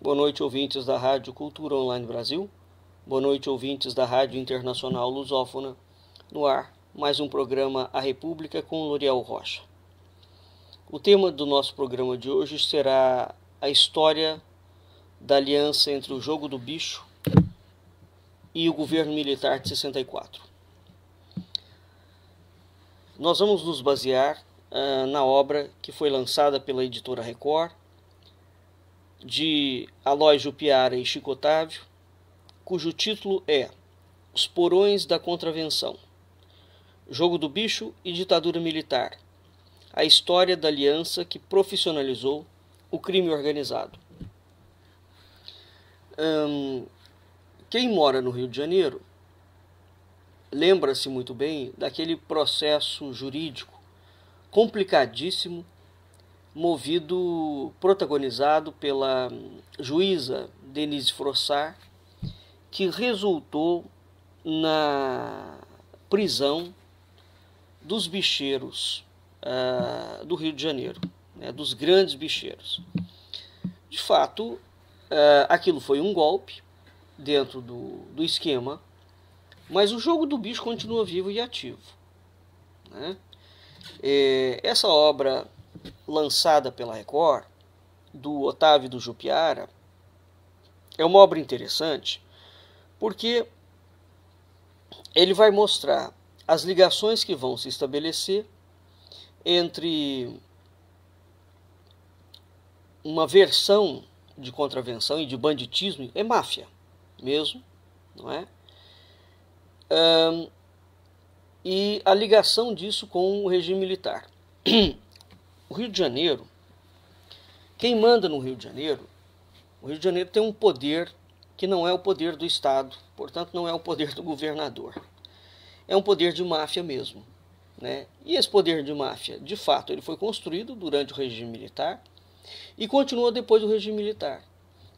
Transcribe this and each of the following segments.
Boa noite, ouvintes da Rádio Cultura Online Brasil. Boa noite, ouvintes da Rádio Internacional Lusófona. No ar, mais um programa A República com Loriel Rocha. O tema do nosso programa de hoje será a história da aliança entre o Jogo do Bicho e o governo militar de 64. Nós vamos nos basear na obra que foi lançada pela editora Record, de Aloy Jupiara e Chico Otávio, cujo título é Os Porões da Contravenção, Jogo do Bicho e Ditadura Militar, a história da aliança que profissionalizou o crime organizado. Quem mora no Rio de Janeiro lembra-se muito bem daquele processo jurídico complicadíssimo, protagonizado pela juíza Denise Frossard, que resultou na prisão dos bicheiros do Rio de Janeiro, dos grandes bicheiros. De fato, aquilo foi um golpe dentro do esquema, mas o jogo do bicho continua vivo e ativo, né? Essa obra lançada pela Record, do Otávio e do Jupiara, é uma obra interessante porque ele vai mostrar as ligações que vão se estabelecer entre uma versão de contravenção e de banditismo, é máfia mesmo, não é? E a ligação disso com o regime militar. O Rio de Janeiro, quem manda no Rio de Janeiro, o Rio de Janeiro tem um poder que não é o poder do Estado, portanto não é o poder do governador. É um poder de máfia mesmo, né? E esse poder de máfia, de fato, ele foi construído durante o regime militar e continua depois do regime militar.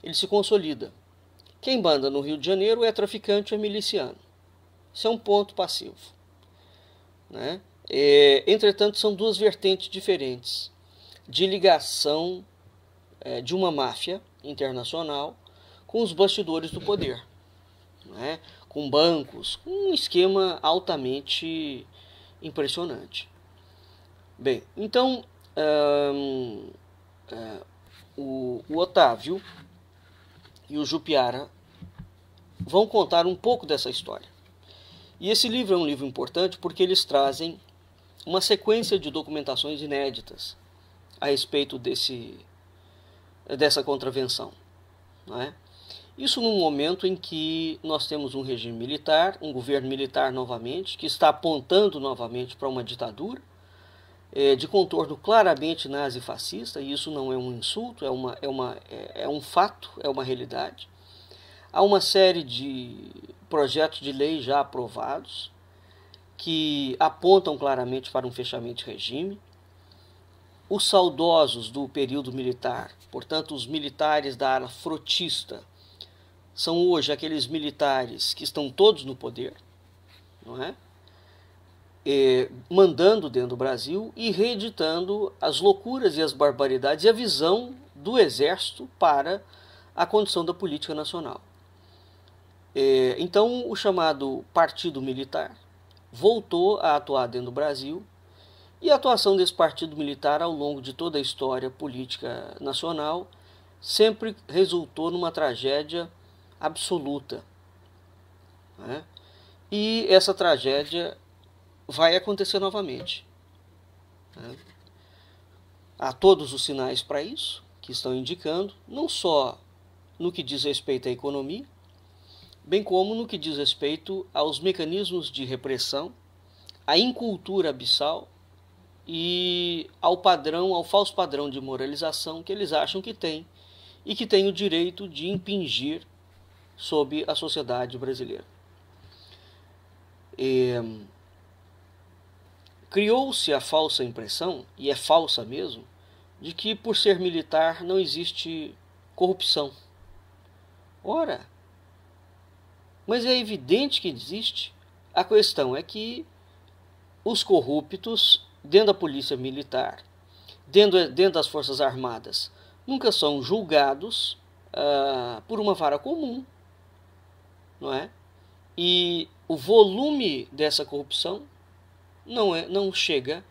Ele se consolida. Quem manda no Rio de Janeiro é traficante ou é miliciano. Isso é um ponto passivo, né? Entretanto, são duas vertentes diferentes de ligação de uma máfia internacional com os bastidores do poder, né? Com bancos, com um esquema altamente impressionante. Bem, então o Otávio e o Jupiara vão contar um pouco dessa história. E esse livro é um livro importante porque eles trazem uma sequência de documentações inéditas a respeito dessa contravenção, não é? Isso num momento em que nós temos um regime militar, um governo militar novamente, que está apontando novamente para uma ditadura, de contorno claramente nazi-fascista, e isso não é um insulto, é um fato, é uma realidade. Há uma série de projetos de lei já aprovados, que apontam claramente para um fechamento de regime. Os saudosos do período militar, portanto os militares da ala frotista, são hoje aqueles militares que estão todos no poder, não é? Mandando dentro do Brasil e reeditando as loucuras e as barbaridades e a visão do exército para a condição da política nacional. Então o chamado Partido Militar voltou a atuar dentro do Brasil, e a atuação desse partido militar ao longo de toda a história política nacional sempre resultou numa tragédia absoluta, né? E essa tragédia vai acontecer novamente, né? Há todos os sinais para isso que estão indicando, não só no que diz respeito à economia, bem como no que diz respeito aos mecanismos de repressão, à incultura abissal e ao falso padrão de moralização que eles acham que tem e que tem o direito de impingir sobre a sociedade brasileira. Criou-se a falsa impressão, e é falsa mesmo, de que por ser militar não existe corrupção. Ora, mas é evidente que existe. A questão é que os corruptos dentro da polícia militar, dentro das Forças Armadas, nunca são julgados por uma vara comum, não é? E o volume dessa corrupção não chega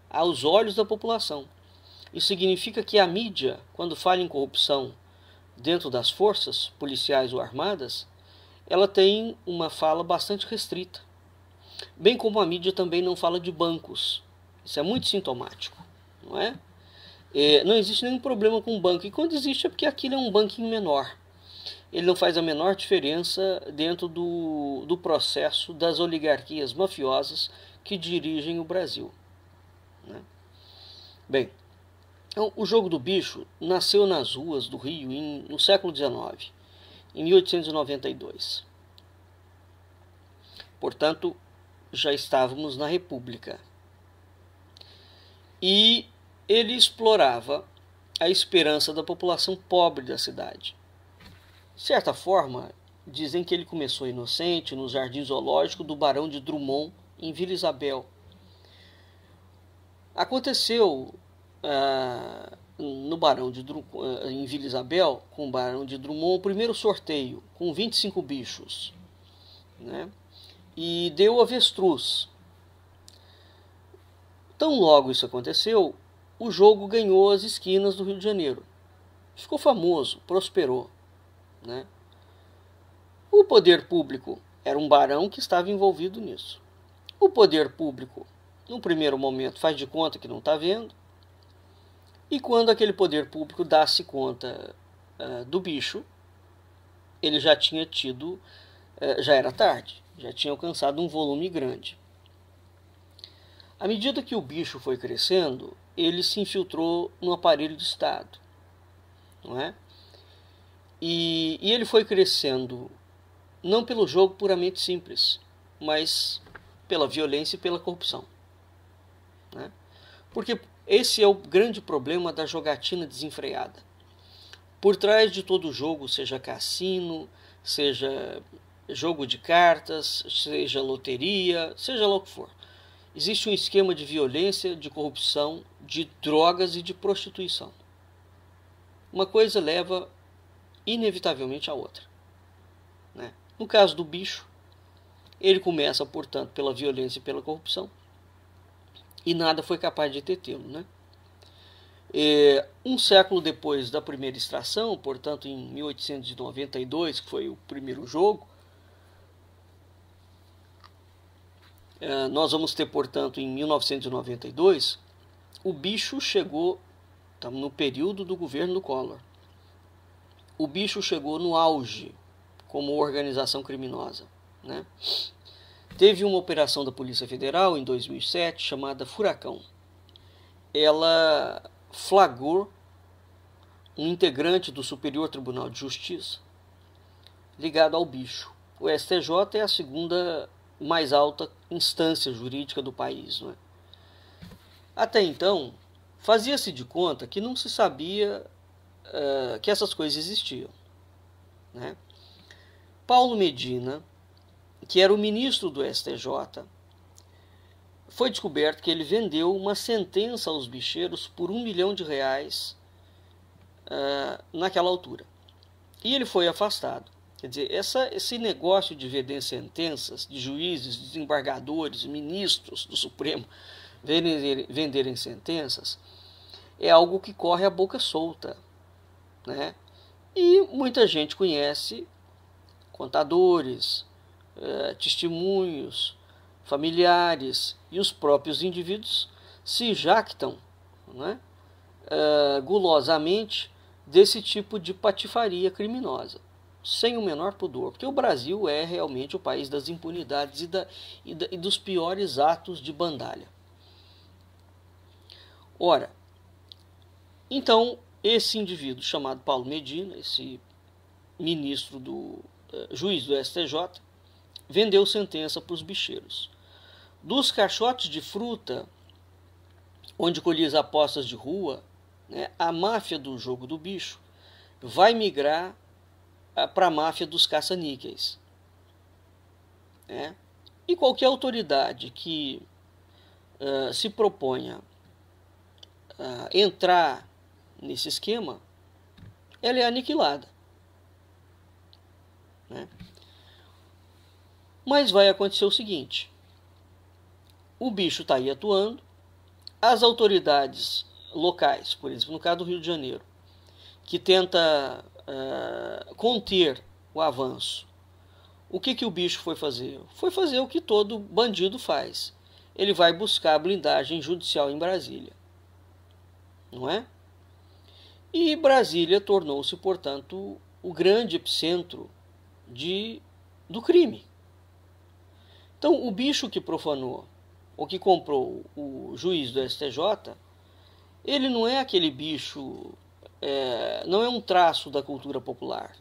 aos olhos da população. Isso significa que a mídia, quando fala em corrupção dentro das forças policiais ou armadas, ela tem uma fala bastante restrita. Bem como a mídia também não fala de bancos. Isso é muito sintomático, não é? Não existe nenhum problema com o banco. E quando existe é porque aquilo é um banquinho menor. Ele não faz a menor diferença dentro do processo das oligarquias mafiosas que dirigem o Brasil, né? Bem, então, o jogo do bicho nasceu nas ruas do Rio no século XIX, em 1892. Portanto, já estávamos na República. E ele explorava a esperança da população pobre da cidade. De certa forma, dizem que ele começou inocente no jardim zoológico do Barão de Drummond, em Vila Isabel. Aconteceu no Barão de em Vila Isabel, com o Barão de Drummond, o primeiro sorteio, com 25 bichos, né? E deu avestruz. Tão logo isso aconteceu, o jogo ganhou as esquinas do Rio de Janeiro. Ficou famoso, prosperou, né? O poder público era um barão que estava envolvido nisso. O poder público, no primeiro momento, faz de conta que não está vendo. E quando aquele poder público dá-se conta do bicho, ele já tinha tido, já era tarde, já tinha alcançado um volume grande. À medida que o bicho foi crescendo, ele se infiltrou no aparelho do Estado, não é? E ele foi crescendo não pelo jogo puramente simples, mas pela violência e pela corrupção, né? Porque esse é o grande problema da jogatina desenfreada. Por trás de todo jogo, seja cassino, seja jogo de cartas, seja loteria, seja lá o que for, existe um esquema de violência, de corrupção, de drogas e de prostituição. Uma coisa leva inevitavelmente à outra, né? No caso do bicho, ele começa, portanto, pela violência e pela corrupção, e nada foi capaz de detê-lo, né? Um século depois da primeira extração, portanto em 1892, que foi o primeiro jogo, nós vamos ter, portanto, em 1992, o bicho chegou, estamos no período do governo do Collor, o bicho chegou no auge como organização criminosa, né? Teve uma operação da Polícia Federal em 2007 chamada Furacão. Ela flagrou um integrante do Superior Tribunal de Justiça ligado ao bicho. O STJ é a segunda mais alta instância jurídica do país, não é? Até então, fazia-se de conta que não se sabia que essas coisas existiam, né? Paulo Medina, que era o ministro do STJ, foi descoberto que ele vendeu uma sentença aos bicheiros por R$1 milhão naquela altura. E ele foi afastado. Quer dizer, esse negócio de vender sentenças de juízes, desembargadores, ministros do Supremo venderem sentenças é algo que corre a boca solta, né? E muita gente conhece contadores, testemunhos, familiares e os próprios indivíduos se jactam, né, gulosamente desse tipo de patifaria criminosa, sem o menor pudor, porque o Brasil é realmente o país das impunidades e dos piores atos de bandalha. Ora, então, esse indivíduo chamado Paulo Medina, esse ministro juiz do STJ, vendeu sentença para os bicheiros. Dos caixotes de fruta, onde colhia as apostas de rua, né, a máfia do jogo do bicho vai migrar para a máfia dos caça-níqueis, né? E qualquer autoridade que se proponha entrar nesse esquema, ela é aniquilada, né? Mas vai acontecer o seguinte: o bicho está aí atuando, as autoridades locais, por exemplo, no caso do Rio de Janeiro, que tenta conter o avanço. O que o bicho foi fazer? Foi fazer o que todo bandido faz. Ele vai buscar a blindagem judicial em Brasília, não é? E Brasília tornou-se, portanto, o grande epicentro do crime. Então, o bicho que profanou, ou que comprou o juiz do STJ, ele não é aquele bicho, não é um traço da cultura popular.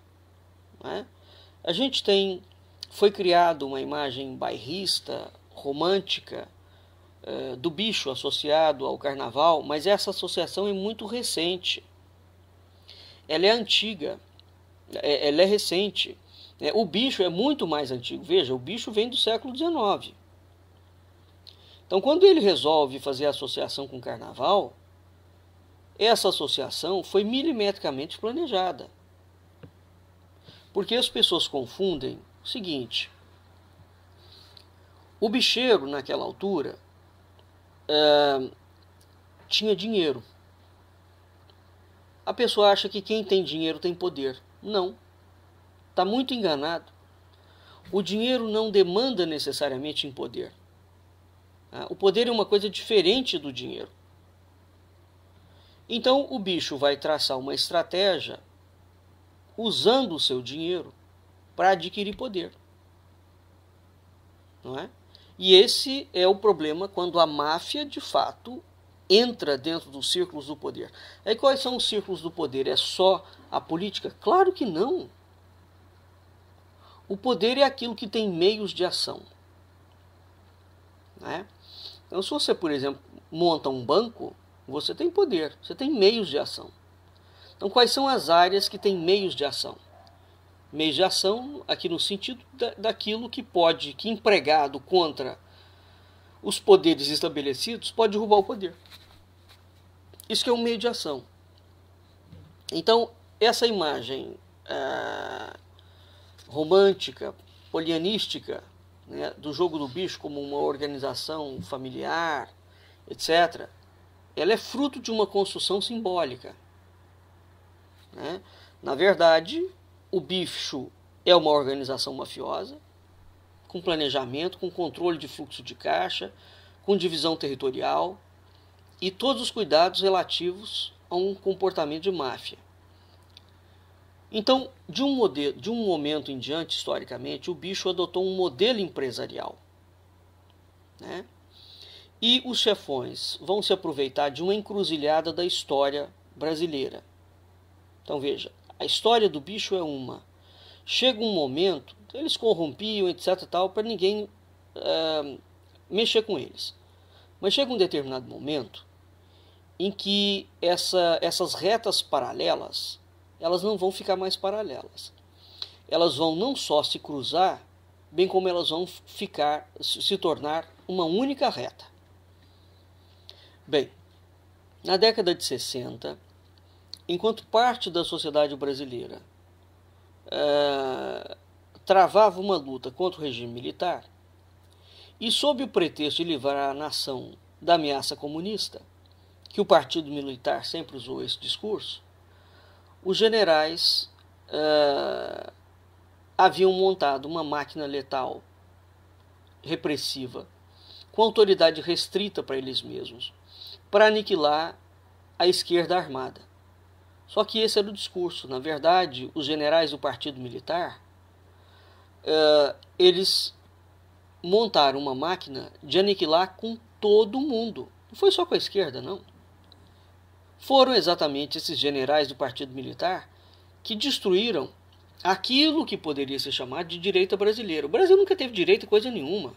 Não é? A gente foi criado uma imagem bairrista, romântica, do bicho associado ao carnaval, mas essa associação é muito recente. Ela é antiga, ela é recente. O bicho é muito mais antigo. Veja, o bicho vem do século XIX. Então, quando ele resolve fazer associação com o carnaval, essa associação foi milimetricamente planejada. Porque as pessoas confundem o seguinte: o bicheiro, naquela altura, tinha dinheiro. A pessoa acha que quem tem dinheiro tem poder. Não. Está muito enganado. O dinheiro não demanda necessariamente em poder. O poder é uma coisa diferente do dinheiro. Então o bicho vai traçar uma estratégia usando o seu dinheiro para adquirir poder. Não é? E esse é o problema quando a máfia, de fato, entra dentro dos círculos do poder. Aí quais são os círculos do poder? É só a política? Claro que não. O poder é aquilo que tem meios de ação. Né? Então, se você, por exemplo, monta um banco, você tem poder, você tem meios de ação. Então, quais são as áreas que têm meios de ação? Meios de ação, aqui no sentido daquilo que empregado contra os poderes estabelecidos, pode derrubar o poder. Isso que é um meio de ação. Então, essa imagem romântica, polianística, né, do jogo do bicho como uma organização familiar, etc., ela é fruto de uma construção simbólica. Né? Na verdade, o bicho é uma organização mafiosa, com planejamento, com controle de fluxo de caixa, com divisão territorial e todos os cuidados relativos a um comportamento de máfia. Então, de um momento em diante, historicamente, o bicho adotou um modelo empresarial. Né? E os chefões vão se aproveitar de uma encruzilhada da história brasileira. Então, veja, a história do bicho é uma. Chega um momento, eles corrompiam, etc. para ninguém mexer com eles. Mas chega um determinado momento em que essas retas paralelas, elas não vão ficar mais paralelas. Elas vão não só se cruzar, bem como elas vão se tornar uma única reta. Bem, na década de 60, enquanto parte da sociedade brasileira travava uma luta contra o regime militar, e sob o pretexto de livrar a nação da ameaça comunista, que o partido militar sempre usou esse discurso, os generais haviam montado uma máquina letal, repressiva, com autoridade restrita para eles mesmos, para aniquilar a esquerda armada. Só que esse era o discurso. Na verdade, os generais do partido militar, eles montaram uma máquina de aniquilar com todo mundo. Não foi só com a esquerda, não. Foram exatamente esses generais do partido militar que destruíram aquilo que poderia ser chamado de direita brasileira. O Brasil nunca teve direita coisa nenhuma.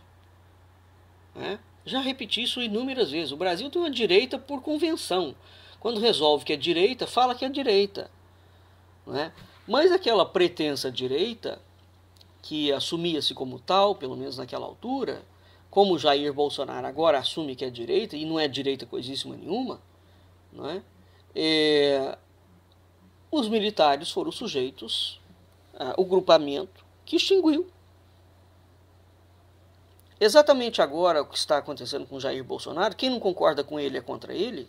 Né? Já repeti isso inúmeras vezes. O Brasil tem uma direita por convenção. Quando resolve que é direita, fala que é direita. Né? Mas aquela pretensa direita, que assumia-se como tal, pelo menos naquela altura, como Jair Bolsonaro agora assume que é direita, e não é direita coisíssima nenhuma, não é? Os militares foram sujeitos, o grupamento que extinguiu. Exatamente agora o que está acontecendo com Jair Bolsonaro, quem não concorda com ele é contra ele,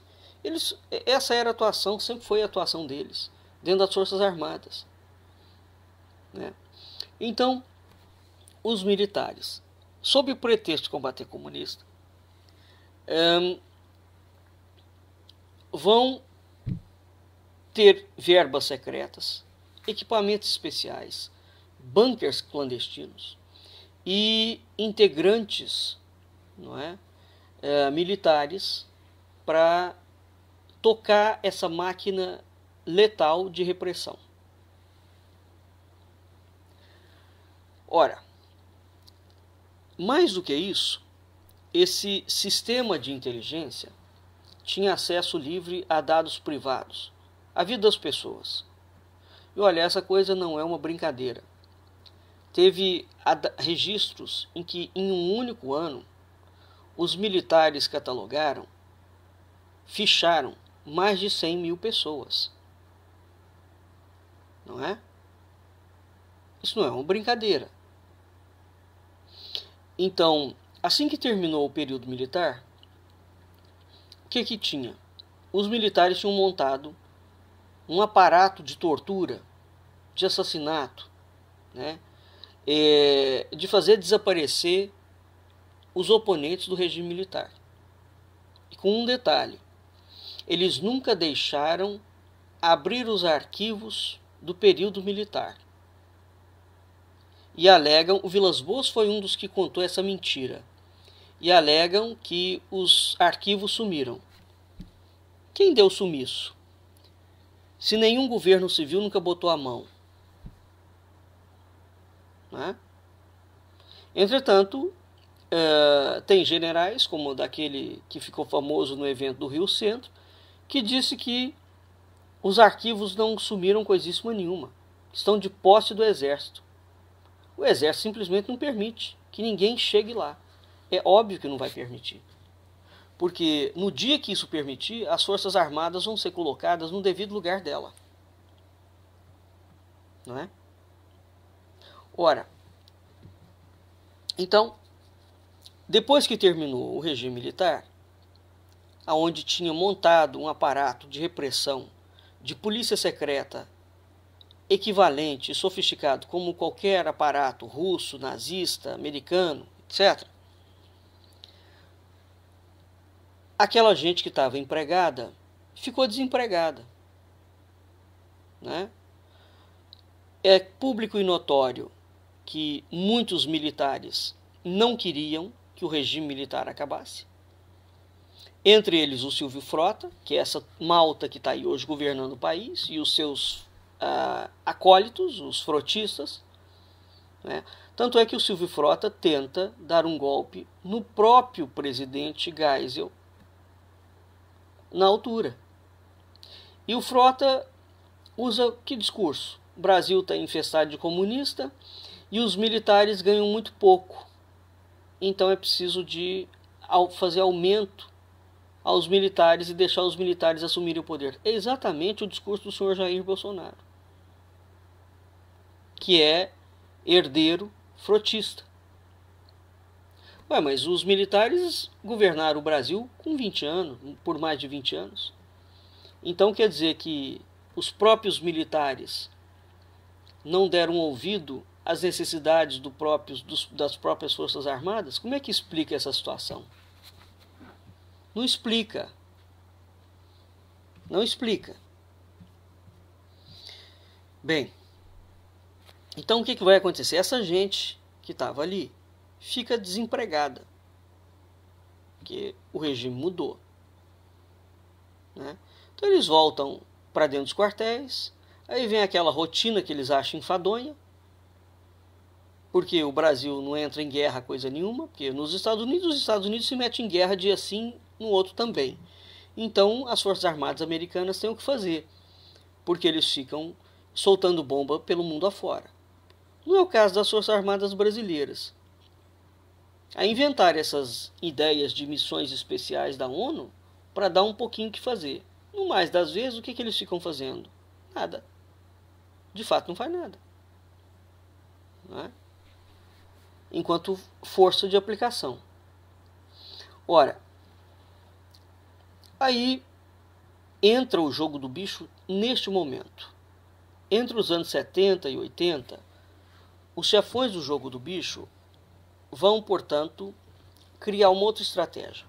essa era a atuação, sempre foi a atuação deles, dentro das Forças Armadas. Né? Então, os militares, sob o pretexto de combater comunista, vão ter verbas secretas, equipamentos especiais, bunkers clandestinos e integrantes, não é, militares para tocar essa máquina letal de repressão. Ora, mais do que isso, esse sistema de inteligência tinha acesso livre a dados privados, à vida das pessoas. E olha, essa coisa não é uma brincadeira. Teve registros em que, em um único ano, os militares catalogaram, ficharam mais de 100 mil pessoas. Não é? Isso não é uma brincadeira. Então, assim que terminou o período militar, o que tinha? Os militares tinham montado um aparato de tortura, de assassinato, né? De fazer desaparecer os oponentes do regime militar. E com um detalhe, eles nunca deixaram abrir os arquivos do período militar. E alegam, o Vilas Boas foi um dos que contou essa mentira, e alegam que os arquivos sumiram. Quem deu sumiço? Se nenhum governo civil nunca botou a mão. Né? Entretanto, tem generais, como daquele que ficou famoso no evento do Rio Centro, que disse que os arquivos não sumiram coisíssima nenhuma, estão de posse do Exército. O Exército simplesmente não permite que ninguém chegue lá. É óbvio que não vai permitir. Porque no dia que isso permitir, as Forças Armadas vão ser colocadas no devido lugar dela. Não é? Ora, então, depois que terminou o regime militar, aonde tinha montado um aparato de repressão, de polícia secreta, equivalente e sofisticado como qualquer aparato russo, nazista, americano, etc., aquela gente que estava empregada ficou desempregada. Né? É público e notório que muitos militares não queriam que o regime militar acabasse. Entre eles o Silvio Frota, que é essa malta que está aí hoje governando o país, e os seus acólitos, os frotistas. Né? Tanto é que o Silvio Frota tenta dar um golpe no próprio presidente Geisel na altura. E o Frota usa que discurso? O Brasil está infestado de comunista e os militares ganham muito pouco. Então é preciso de fazer aumento aos militares e deixar os militares assumirem o poder. É exatamente o discurso do senhor Jair Bolsonaro, que é herdeiro frotista. Ué, mas os militares governaram o Brasil com 20 anos, por mais de 20 anos. Então quer dizer que os próprios militares não deram ouvido às necessidades das próprias Forças Armadas? Como é que explica essa situação? Não explica. Não explica. Bem, então o que vai acontecer? Essa gente que estava ali fica desempregada, porque o regime mudou. Né? Então eles voltam para dentro dos quartéis, aí vem aquela rotina que eles acham enfadonha, porque o Brasil não entra em guerra coisa nenhuma, porque nos Estados Unidos, os Estados Unidos se metem em guerra dia sim, no outro também. Então as Forças Armadas americanas têm o que fazer, porque eles ficam soltando bomba pelo mundo afora. Não é o caso das Forças Armadas brasileiras. A inventar essas ideias de missões especiais da ONU para dar um pouquinho o que fazer. No mais das vezes, o que eles ficam fazendo? Nada. De fato, não faz nada. Não é? enquanto força de aplicação. Ora, aí entra o jogo do bicho neste momento. Entre os anos 70 e 80, os chefões do jogo do bicho vão, portanto, criar uma outra estratégia.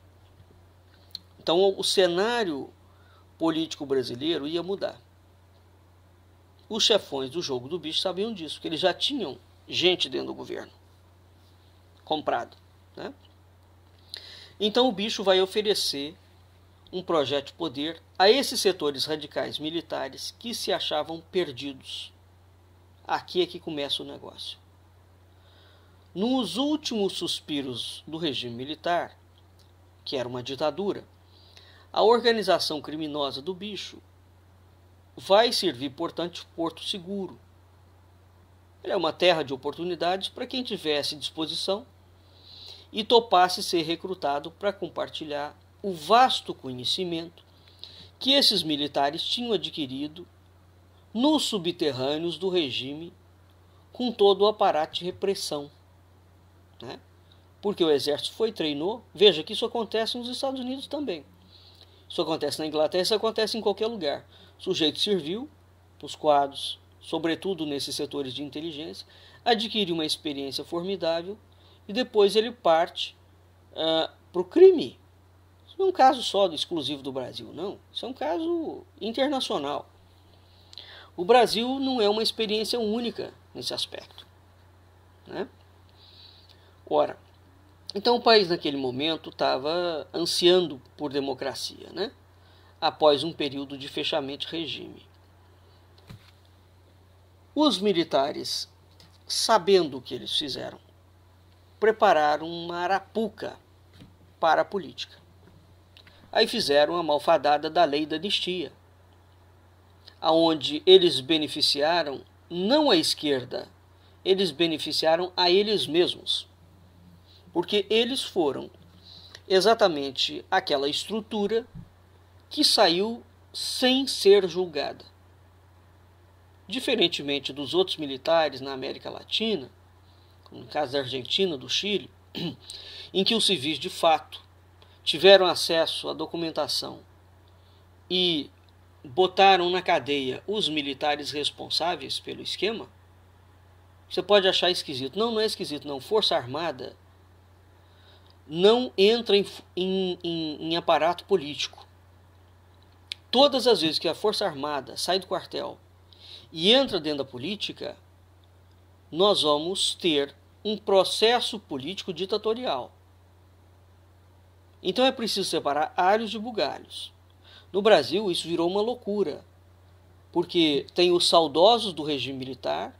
Então, o cenário político brasileiro ia mudar. Os chefões do jogo do bicho sabiam disso, que eles já tinham gente dentro do governo, comprado, né? Então, o bicho vai oferecer um projeto de poder a esses setores radicais militares que se achavam perdidos. Aqui é que começa o negócio. Nos últimos suspiros do regime militar, que era uma ditadura, a organização criminosa do bicho vai servir, portanto, de porto seguro. Ele é uma terra de oportunidades para quem tivesse disposição e topasse ser recrutado para compartilhar o vasto conhecimento que esses militares tinham adquirido nos subterrâneos do regime, com todo o aparato de repressão, né? Porque o exército treinou. Veja que isso acontece nos Estados Unidos também. Isso acontece na Inglaterra, isso acontece em qualquer lugar. O sujeito serviu nos quadros, sobretudo nesses setores de inteligência, adquire uma experiência formidável e depois ele parte para o crime. Isso não é um caso só exclusivo do Brasil, não. Isso é um caso internacional. O Brasil não é uma experiência única nesse aspecto, né? Ora, então o país naquele momento estava ansiando por democracia, né? Após um período de fechamento de regime. Os militares, sabendo o que eles fizeram, prepararam uma arapuca para a política. Aí fizeram a malfadada da lei da anistia, aonde eles beneficiaram não a esquerda, eles beneficiaram a eles mesmos. Porque eles foram exatamente aquela estrutura que saiu sem ser julgada. Diferentemente dos outros militares na América Latina, como no caso da Argentina, do Chile, em que os civis de fato tiveram acesso à documentação e botaram na cadeia os militares responsáveis pelo esquema, você pode achar esquisito. Não, não é esquisito, não. Força Armada não entra em aparato político. Todas as vezes que a Força Armada sai do quartel e entra dentro da política, nós vamos ter um processo político ditatorial. Então é preciso separar alhos de bugalhos. No Brasil, isso virou uma loucura, porque tem os saudosos do regime militar,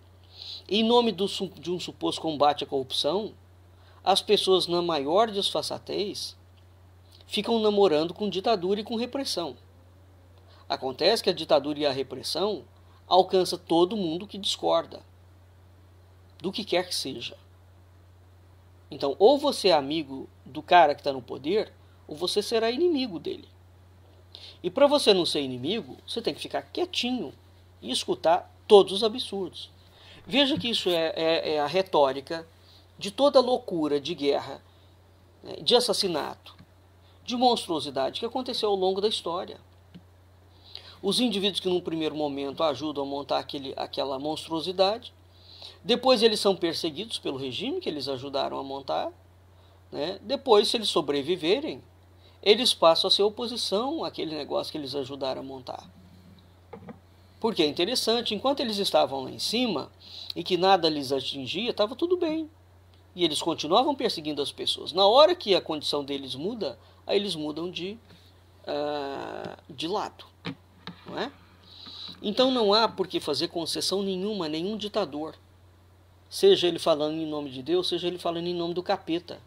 e em nome de um suposto combate à corrupção, as pessoas, na maior desfaçatez, ficam namorando com ditadura e com repressão. Acontece que a ditadura e a repressão alcança todo mundo que discorda, do que quer que seja. Então, ou você é amigo do cara que está no poder, ou você será inimigo dele. E para você não ser inimigo, você tem que ficar quietinho e escutar todos os absurdos. Veja que isso é a retórica de toda loucura de guerra, né, de assassinato, de monstruosidade que aconteceu ao longo da história. Os indivíduos que num primeiro momento ajudam a montar aquela monstruosidade, depois eles são perseguidos pelo regime que eles ajudaram a montar, né? Depois, se eles sobreviverem, eles passam a ser oposição àquele negócio que eles ajudaram a montar. Porque é interessante, enquanto eles estavam lá em cima e que nada lhes atingia, estava tudo bem. E eles continuavam perseguindo as pessoas. Na hora que a condição deles muda, aí eles mudam de lado. Não é? Então não há por que fazer concessão nenhuma a nenhum ditador. Seja ele falando em nome de Deus, seja ele falando em nome do capeta.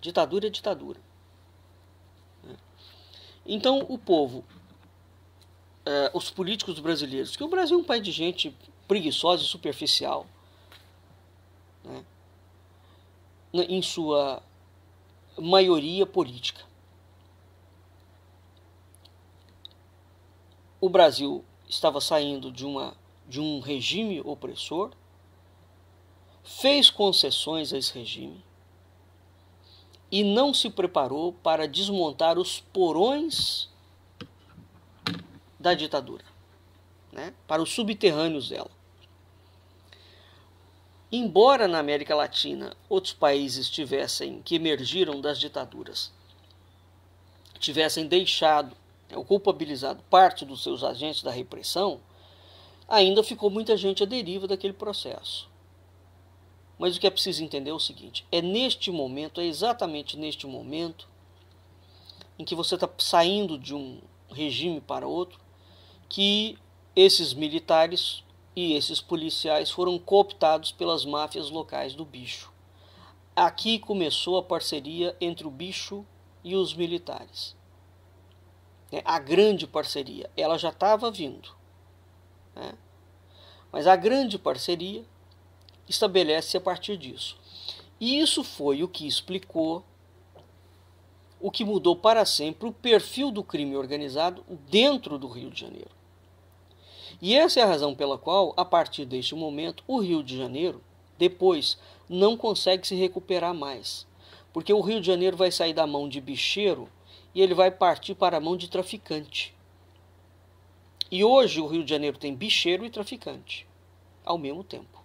Ditadura é ditadura. Então o povo, os políticos brasileiros, que o Brasil é um país de gente preguiçosa e superficial, né, em sua maioria política. O Brasil estava saindo de um regime opressor, fez concessões a esse regime e não se preparou para desmontar os porões da ditadura, né? Para os subterrâneos dela. Embora na América Latina outros países que emergiram das ditaduras, tivessem deixado ou culpabilizado parte dos seus agentes da repressão, ainda ficou muita gente à deriva daquele processo. Mas o que é preciso entender é o seguinte: é exatamente neste momento, em que você está saindo de um regime para outro, que esses militares e esses policiais foram cooptados pelas máfias locais do bicho. Aqui começou a parceria entre o bicho e os militares. A grande parceria, ela já estava vindo, né? Mas a grande parceria estabelece-se a partir disso. E isso foi o que explicou, o que mudou para sempre o perfil do crime organizado dentro do Rio de Janeiro. E essa é a razão pela qual, a partir deste momento, o Rio de Janeiro, depois, não consegue se recuperar mais. Porque o Rio de Janeiro vai sair da mão de bicheiro e ele vai partir para a mão de traficante. E hoje o Rio de Janeiro tem bicheiro e traficante, ao mesmo tempo.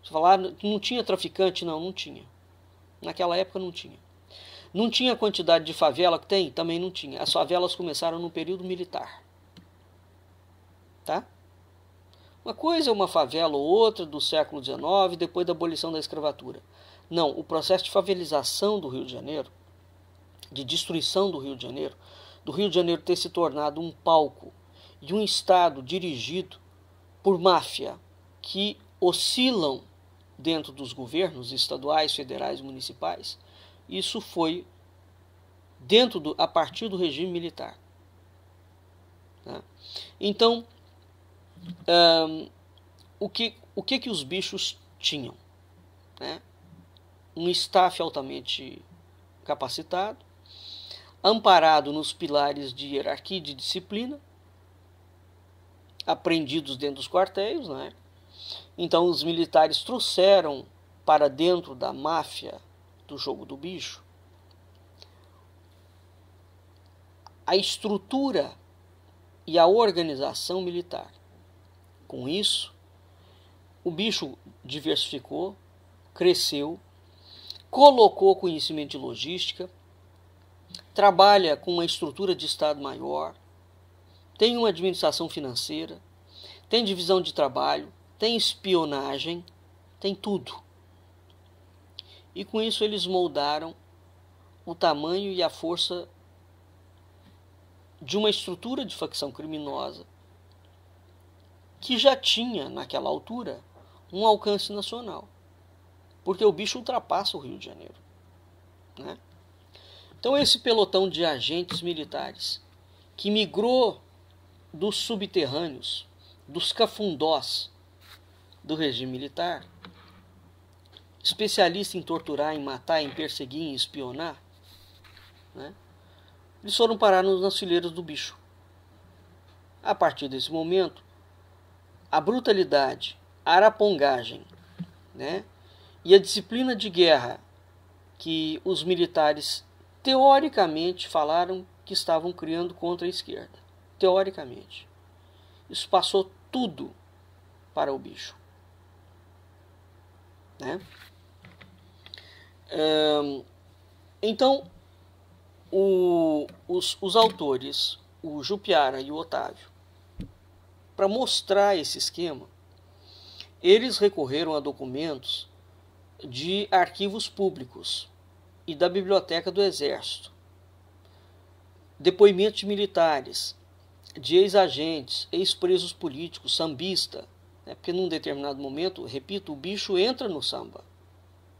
Você falar, não tinha traficante? Não tinha. Naquela época não tinha. Não tinha a quantidade de favela que tem? Também não tinha. As favelas começaram no período militar. Tá? Uma coisa é uma favela ou outra do século XIX, depois da abolição da escravatura. Não, o processo de favelização do Rio de Janeiro, de destruição do Rio de Janeiro ter se tornado um palco de um Estado dirigido por máfia que oscilam dentro dos governos estaduais, federais, municipais, isso foi a partir do regime militar. Tá? Então, o que os bichos tinham? Né? Um staff altamente capacitado, amparado nos pilares de hierarquia e de disciplina, aprendidos dentro dos quartéis, né? Então os militares trouxeram para dentro da máfia do jogo do bicho a estrutura e a organização militar. Com isso, o bicho diversificou, cresceu, colocou conhecimento de logística, trabalha com uma estrutura de Estado maior, tem uma administração financeira, tem divisão de trabalho, tem espionagem, tem tudo. E com isso eles moldaram o tamanho e a força de uma estrutura de facção criminosa que já tinha, naquela altura, um alcance nacional. Porque o bicho ultrapassa o Rio de Janeiro. Né? Então esse pelotão de agentes militares que migrou dos subterrâneos, dos cafundós do regime militar, especialista em torturar, em matar, em perseguir, em espionar, né? Eles foram parar nas fileiras do bicho. A partir desse momento, a brutalidade, a arapongagem, né, e a disciplina de guerra que os militares teoricamente falaram que estavam criando contra a esquerda. Teoricamente. Isso passou tudo para o bicho. Né? Então, os autores, o Jupiara e o Otávio, para mostrar esse esquema, eles recorreram a documentos de arquivos públicos e da Biblioteca do Exército, depoimentos de militares, de ex-agentes, ex-presos políticos, sambista, né? Porque num determinado momento, repito, o bicho entra no samba.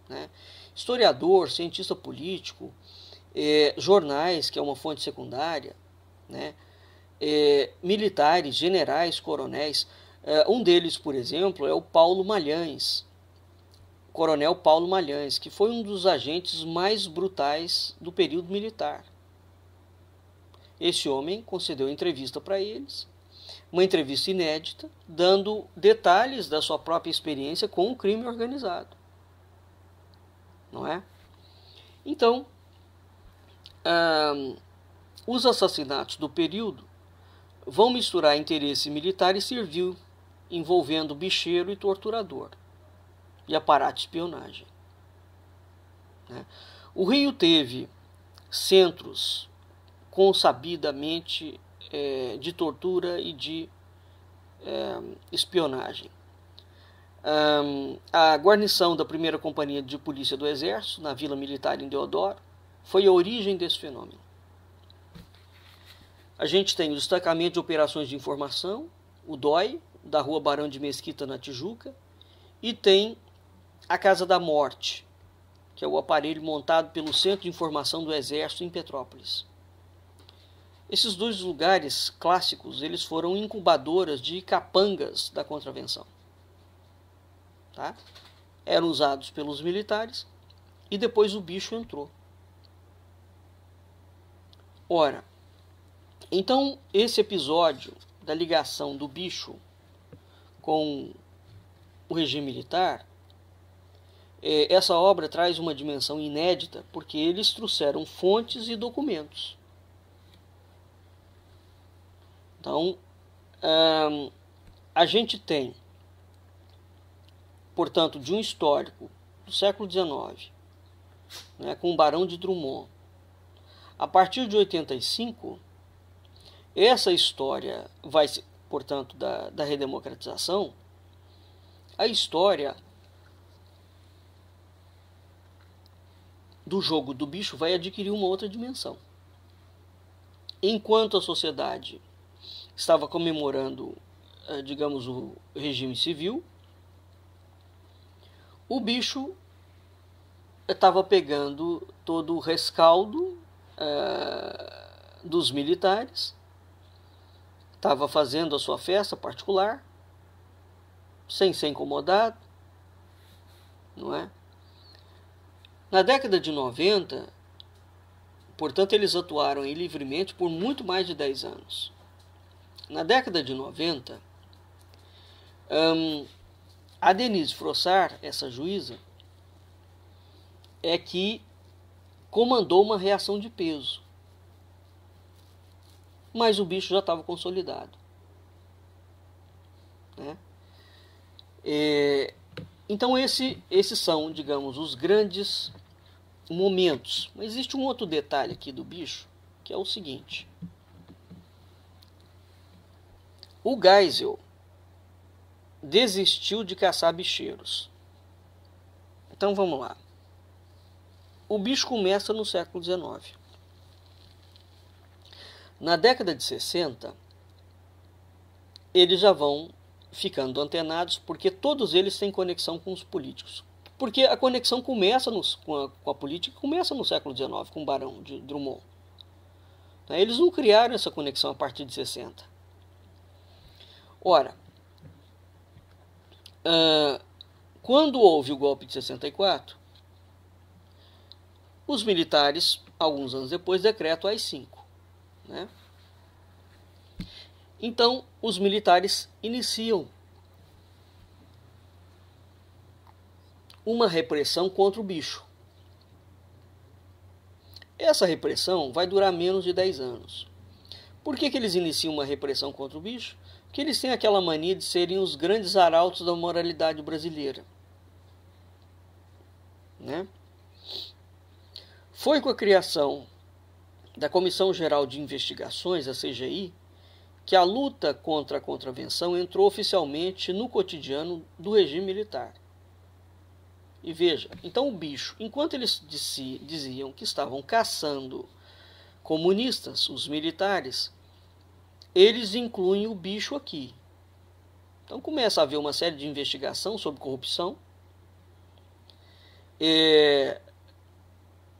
Né? Historiador, cientista político, jornais, que é uma fonte secundária, né? Militares, generais, coronéis. Um deles, por exemplo, é o Paulo Malhães, Coronel Paulo Malhães, que foi um dos agentes mais brutais do período militar. Esse homem concedeu entrevista para eles, uma entrevista inédita, dando detalhes da sua própria experiência com o crime organizado. Não é? Então, os assassinatos do período vão misturar interesse militar e civil, envolvendo bicheiro e torturador, e aparato de espionagem. Né? O Rio teve centros consabidamente de tortura e de espionagem. A guarnição da 1ª Companhia de Polícia do Exército, na Vila Militar em Deodoro, foi a origem desse fenômeno. A gente tem o Destacamento de Operações de Informação, o DOI, da Rua Barão de Mesquita, na Tijuca, e tem a Casa da Morte, que é o aparelho montado pelo Centro de Informação do Exército em Petrópolis. Esses 2 lugares clássicos, eles foram incubadoras de capangas da contravenção. Tá? Eram usados pelos militares e depois o bicho entrou. Ora, então esse episódio da ligação do bicho com o regime militar, essa obra traz uma dimensão inédita porque eles trouxeram fontes e documentos. Então, a gente tem, portanto, de um histórico do século XIX, né, com o Barão de Drummond. A partir de 85, essa história vai, portanto, da redemocratização, a história do jogo do bicho vai adquirir uma outra dimensão. Enquanto a sociedade estava comemorando, digamos, o regime civil, o bicho estava pegando todo o rescaldo dos militares, estava fazendo a sua festa particular, sem ser incomodado, não é? Na década de 90, portanto, eles atuaram livremente por muito mais de 10 anos. Na década de 90, a Denise Frossard, essa juíza, é que comandou uma reação de peso. Mas o bicho já estava consolidado. Né? Então esses são, digamos, os grandes momentos. Mas existe um outro detalhe aqui do bicho, que é o seguinte. O Geisel desistiu de caçar bicheiros. Então vamos lá. O bicho começa no século XIX. Na década de 60, eles já vão ficando antenados, porque todos eles têm conexão com os políticos. Porque a conexão começa com a política, começa no século XIX, com o Barão de Drummond. Eles não criaram essa conexão a partir de 60. Ora, quando houve o golpe de 64, os militares, alguns anos depois, decretam o AI-5. Né? Então, os militares iniciam uma repressão contra o bicho. Essa repressão vai durar menos de 10 anos. Por que eles iniciam uma repressão contra o bicho? Porque eles têm aquela mania de serem os grandes arautos da moralidade brasileira. Né? Foi com a criação da Comissão Geral de Investigações, a CGI, que a luta contra a contravenção entrou oficialmente no cotidiano do regime militar. E veja, então o bicho, enquanto eles diziam que estavam caçando comunistas, os militares, eles incluem o bicho aqui. Então começa a haver uma série de investigação sobre corrupção,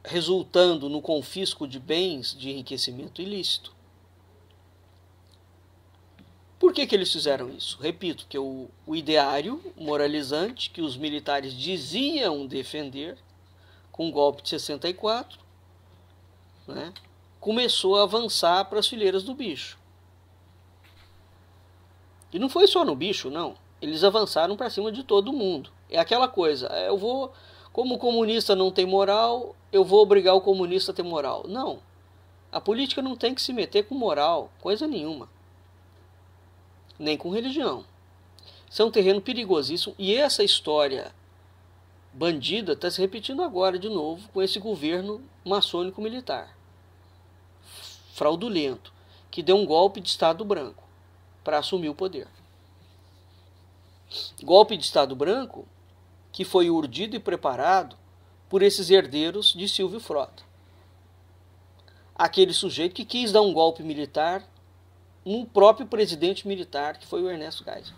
resultando no confisco de bens de enriquecimento ilícito. Por que eles fizeram isso? Repito, que o ideário moralizante que os militares diziam defender com o golpe de 64, né, começou a avançar para as fileiras do bicho. E não foi só no bicho, não. Eles avançaram para cima de todo mundo. É aquela coisa, como o comunista não tem moral, eu vou obrigar o comunista a ter moral. Não. A política não tem que se meter com moral, coisa nenhuma. Nem com religião. Isso é um terreno perigosíssimo. E essa história bandida está se repetindo agora de novo com esse governo maçônico-militar. Fraudulento. Que deu um golpe de Estado Branco para assumir o poder. Golpe de Estado Branco que foi urdido e preparado por esses herdeiros de Silvio Frota. Aquele sujeito que quis dar um golpe militar no próprio presidente militar, que foi o Ernesto Geisel.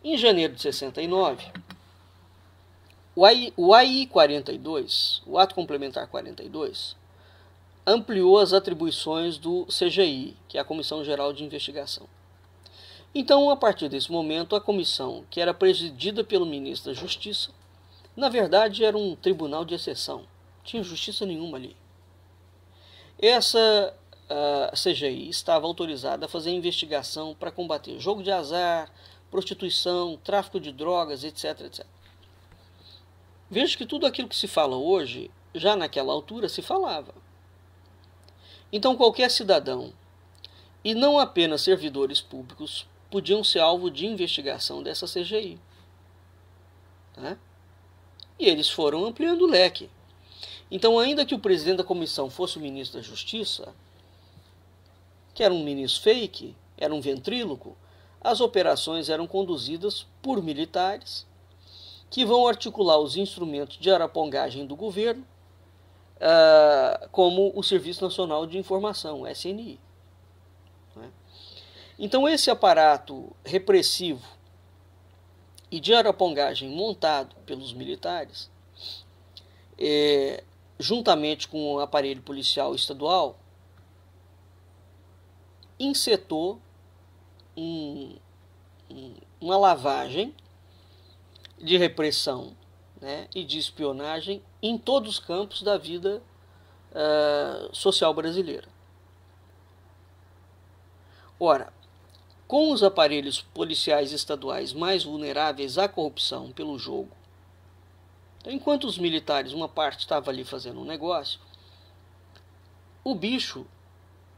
Em janeiro de 69, o AI 42, o Ato Complementar 42, ampliou as atribuições do CGI, que é a Comissão Geral de Investigação. Então, a partir desse momento, a comissão, que era presidida pelo ministro da Justiça, na verdade era um tribunal de exceção, não tinha justiça nenhuma ali. Essa CGI estava autorizada a fazer investigação para combater jogo de azar, prostituição, tráfico de drogas, etc, etc. Veja que tudo aquilo que se fala hoje, já naquela altura se falava. Então qualquer cidadão, e não apenas servidores públicos, podiam ser alvo de investigação dessa CGI. Tá? E eles foram ampliando o leque. Então, ainda que o presidente da comissão fosse o ministro da Justiça, que era um ministro fake, era um ventríloco, as operações eram conduzidas por militares que vão articular os instrumentos de arapongagem do governo, como o Serviço Nacional de Informação, o SNI. Né? Então, esse aparato repressivo e de arapongagem montado pelos militares, juntamente com o aparelho policial estadual, insetou uma lavagem de repressão, né, e de espionagem em todos os campos da vida social brasileira. Ora, com os aparelhos policiais estaduais mais vulneráveis à corrupção pelo jogo, então, enquanto os militares, uma parte estava ali fazendo um negócio, o bicho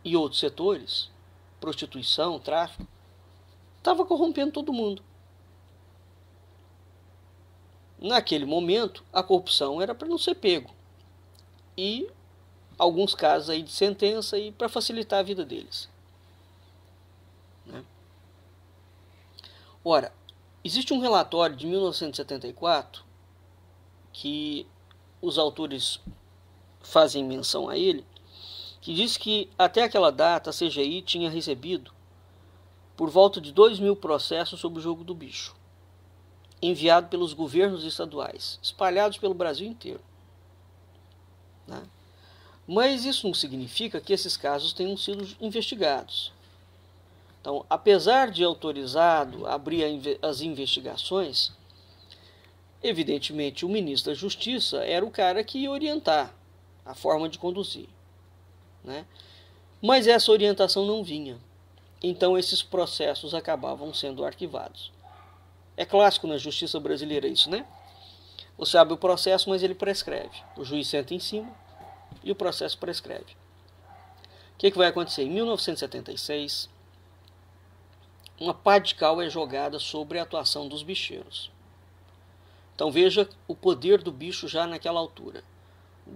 e outros setores, prostituição, tráfico, estava corrompendo todo mundo. Naquele momento, a corrupção era para não ser pego. E alguns casos aí de sentença e para facilitar a vida deles. Né? Ora, existe um relatório de 1974 que os autores fazem menção a ele, que diz que até aquela data a CGI tinha recebido por volta de 2.000 processos sobre o jogo do bicho, enviado pelos governos estaduais, espalhados pelo Brasil inteiro. Né? Mas isso não significa que esses casos tenham sido investigados. Então, apesar de autorizado abrir as investigações, evidentemente o ministro da Justiça era o cara que ia orientar a forma de conduzir. Né? Mas essa orientação não vinha. Então esses processos acabavam sendo arquivados. É clássico na justiça brasileira isso, né? Você abre o processo, mas ele prescreve. O juiz senta em cima e o processo prescreve. O que vai acontecer? Em 1976, uma pá de cal é jogada sobre a atuação dos bicheiros. Então veja o poder do bicho já naquela altura.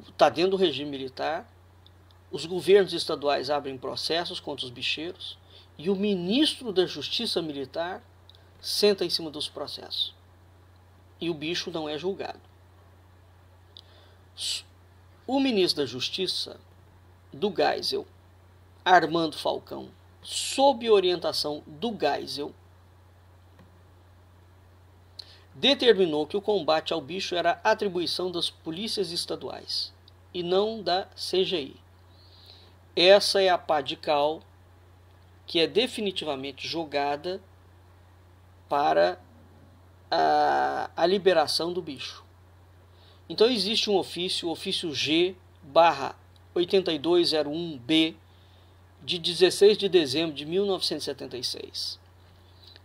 Está dentro do regime militar, os governos estaduais abrem processos contra os bicheiros e o ministro da Justiça Militar senta em cima dos processos. E o bicho não é julgado. O ministro da Justiça, do Geisel, Armando Falcão, sob orientação do Geisel, determinou que o combate ao bicho era atribuição das polícias estaduais e não da CGI. Essa é a pá de cal que é definitivamente jogada para a liberação do bicho. Então existe um ofício, o ofício G/8201B de 16 de dezembro de 1976,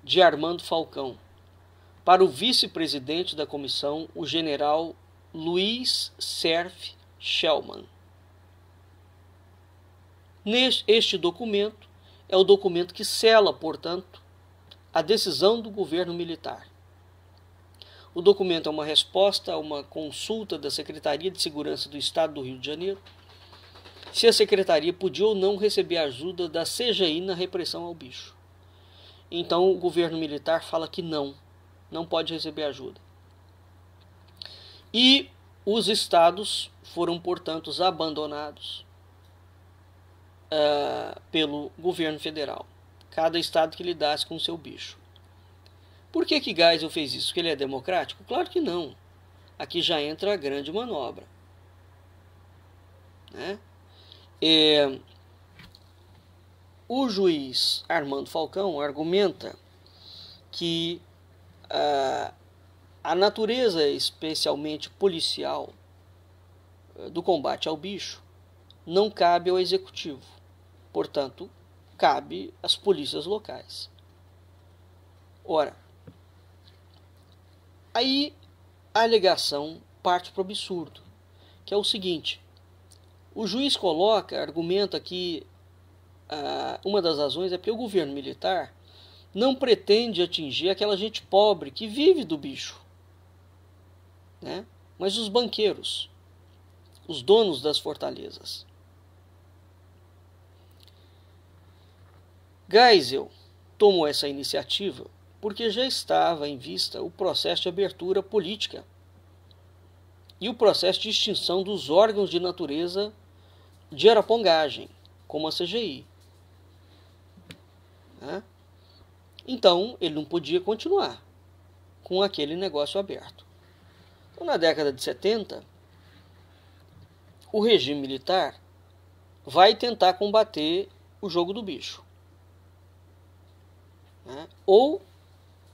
de Armando Falcão, para o vice-presidente da comissão, o general Luiz Serf Schellmann. Este documento é o documento que sela, portanto, a decisão do governo militar. O documento é uma resposta a uma consulta da Secretaria de Segurança do Estado do Rio de Janeiro, se a Secretaria podia ou não receber ajuda da CGI na repressão ao bicho. Então o governo militar fala que não pode receber ajuda. E os estados foram, portanto, abandonados pelo governo federal. Cada estado que lidasse com o seu bicho. Por que Geisel fez isso? Porque ele é democrático? Claro que não. Aqui já entra a grande manobra. Né? O juiz Armando Falcão argumenta que a natureza especialmente policial do combate ao bicho não cabe ao executivo. Portanto, cabe às polícias locais. Ora, aí a alegação parte para o absurdo, que é o seguinte: o juiz argumenta que uma das razões é porque o governo militar não pretende atingir aquela gente pobre que vive do bicho, né? Mas os banqueiros, os donos das fortalezas. Geisel tomou essa iniciativa porque já estava em vista o processo de abertura política e o processo de extinção dos órgãos de natureza de arapongagem, como a CGI. Né? Então, ele não podia continuar com aquele negócio aberto. Então, na década de 70, o regime militar vai tentar combater o jogo do bicho. Né? Ou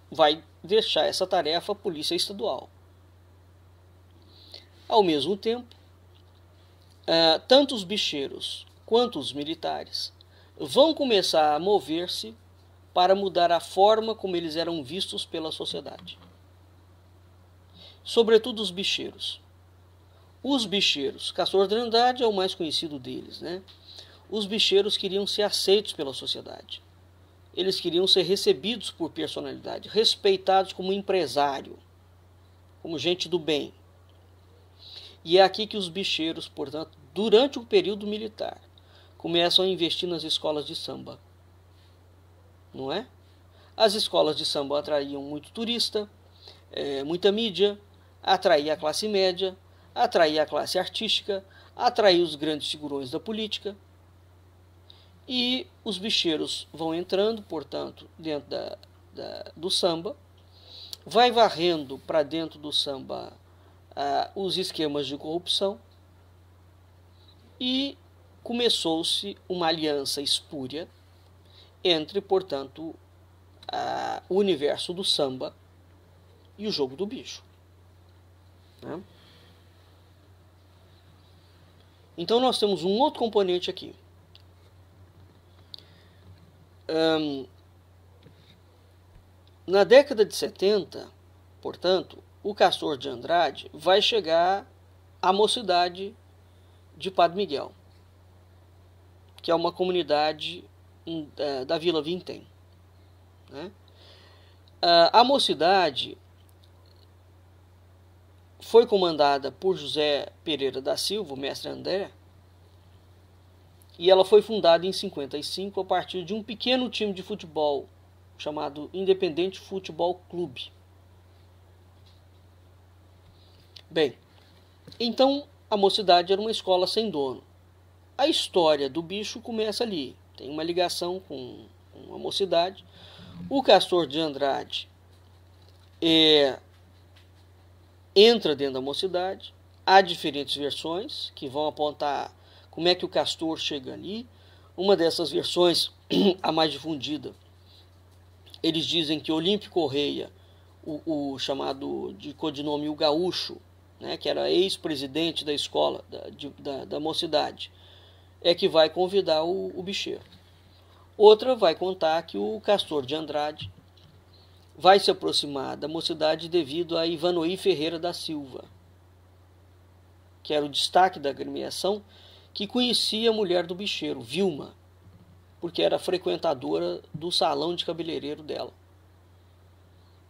vai deixar essa tarefa à polícia estadual. Ao mesmo tempo, tanto os bicheiros quanto os militares vão começar a mover-se para mudar a forma como eles eram vistos pela sociedade. Sobretudo os bicheiros. Os bicheiros, Castor de Andrade é o mais conhecido deles, né? Os bicheiros queriam ser aceitos pela sociedade. Eles queriam ser recebidos por personalidade, respeitados como empresário, como gente do bem. E é aqui que os bicheiros, portanto, durante o período militar, começam a investir nas escolas de samba. Não é? As escolas de samba atraíam muito turista, muita mídia, atraía a classe média, atraía a classe artística, atraía os grandes figurões da política. E os bicheiros vão entrando, portanto, dentro do samba, vai varrendo para dentro do samba os esquemas de corrupção e começou-se uma aliança espúria entre, portanto, o universo do samba e o jogo do bicho. Né? Então nós temos um outro componente aqui. Na década de 70, portanto, o Castor de Andrade vai chegar à mocidade de Padre Miguel, que é uma comunidade da Vila Vintém. Né? A mocidade foi comandada por José Pereira da Silva, o mestre André, e ela foi fundada em 55 a partir de um pequeno time de futebol chamado Independente Futebol Clube. Bem, então a mocidade era uma escola sem dono. A história do bicho começa ali, tem uma ligação com a mocidade. O Castor de Andrade entra dentro da mocidade. Há diferentes versões que vão apontar como é que o Castor chega ali. Uma dessas versões, a mais difundida, eles dizem que Olímpio Correia, o chamado de codinome o Gaúcho, né, que era ex-presidente da escola da mocidade, é que vai convidar o bicheiro. Outra vai contar que o Castor de Andrade vai se aproximar da mocidade devido a Ivanoí Ferreira da Silva, que era o destaque da agremiação, que conhecia a mulher do bicheiro, Vilma, porque era frequentadora do salão de cabeleireiro dela.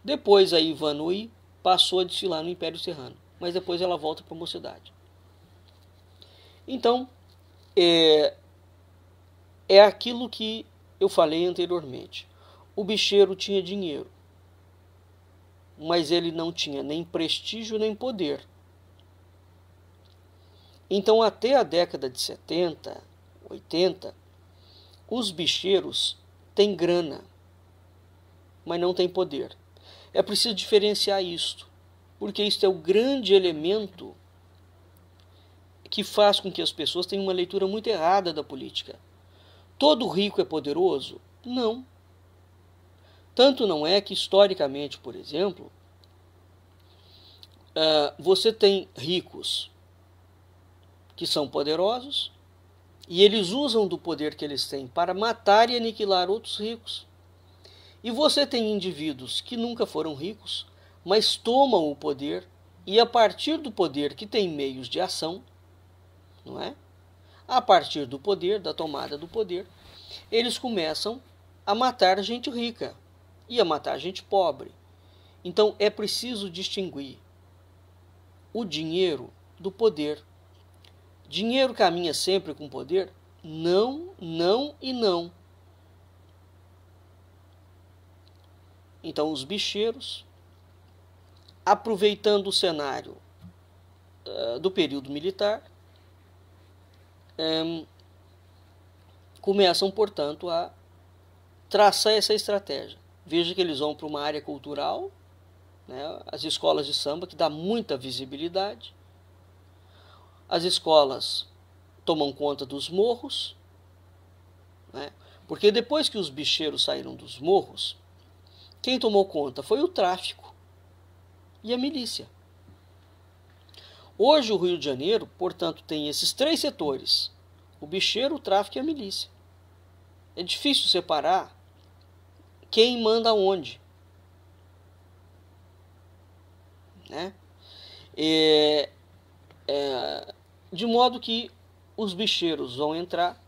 Depois a Ivanoí passou a desfilar no Império Serrano, mas depois ela volta para a mocidade. Então, é aquilo que eu falei anteriormente. O bicheiro tinha dinheiro, mas ele não tinha nem prestígio nem poder. Então, até a década de 70, 80, os bicheiros têm grana, mas não têm poder. É preciso diferenciar isto, porque isto é o grande elemento que faz com que as pessoas tenham uma leitura muito errada da política. Todo rico é poderoso? Não. Tanto não é que, historicamente, por exemplo, você tem ricos que são poderosos e eles usam do poder que eles têm para matar e aniquilar outros ricos. E você tem indivíduos que nunca foram ricos, mas tomam o poder e, a partir do poder que tem meios de ação, não é? A partir do poder, da tomada do poder, eles começam a matar gente rica e a matar gente pobre. Então é preciso distinguir o dinheiro do poder. Dinheiro caminha sempre com poder? Não, não e não. Então os bicheiros, aproveitando o cenário do período militar, começam, portanto, a traçar essa estratégia. Veja que eles vão para uma área cultural, né, as escolas de samba, que dá muita visibilidade. As escolas tomam conta dos morros, né, porque depois que os bicheiros saíram dos morros, quem tomou conta foi o tráfico e a milícia. Hoje o Rio de Janeiro, portanto, tem esses três setores: o bicheiro, o tráfico e a milícia. É difícil separar quem manda onde, né? De modo que os bicheiros vão entrar,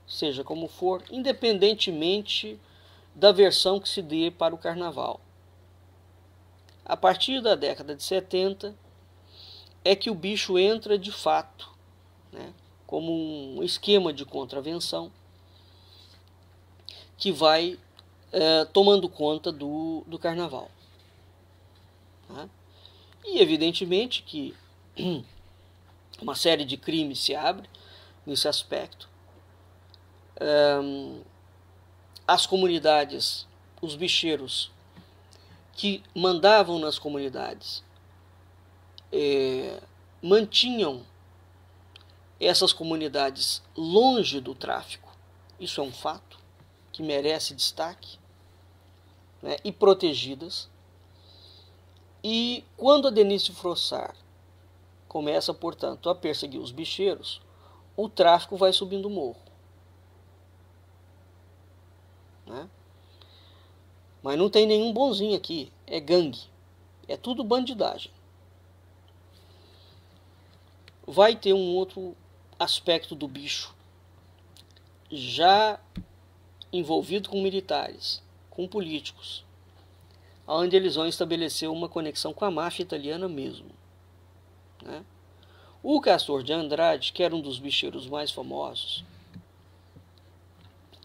seja como for, independentemente da versão que se dê para o carnaval. A partir da década de 70 é que o bicho entra de fato, né, como um esquema de contravenção que vai tomando conta do carnaval. Tá? E evidentemente que uma série de crimes se abre nesse aspecto. As comunidades, os bicheiros que mandavam nas comunidades, mantinham essas comunidades longe do tráfico. Isso é um fato que merece destaque, né, e protegidas. E quando a Denise Frossard começa, portanto, a perseguir os bicheiros, o tráfico vai subindo o morro, né? Mas não tem nenhum bonzinho aqui, é gangue, é tudo bandidagem. Vai ter um outro aspecto do bicho, já envolvido com militares, com políticos, onde eles vão estabelecer uma conexão com a máfia italiana mesmo, né? O Castor de Andrade, que era um dos bicheiros mais famosos,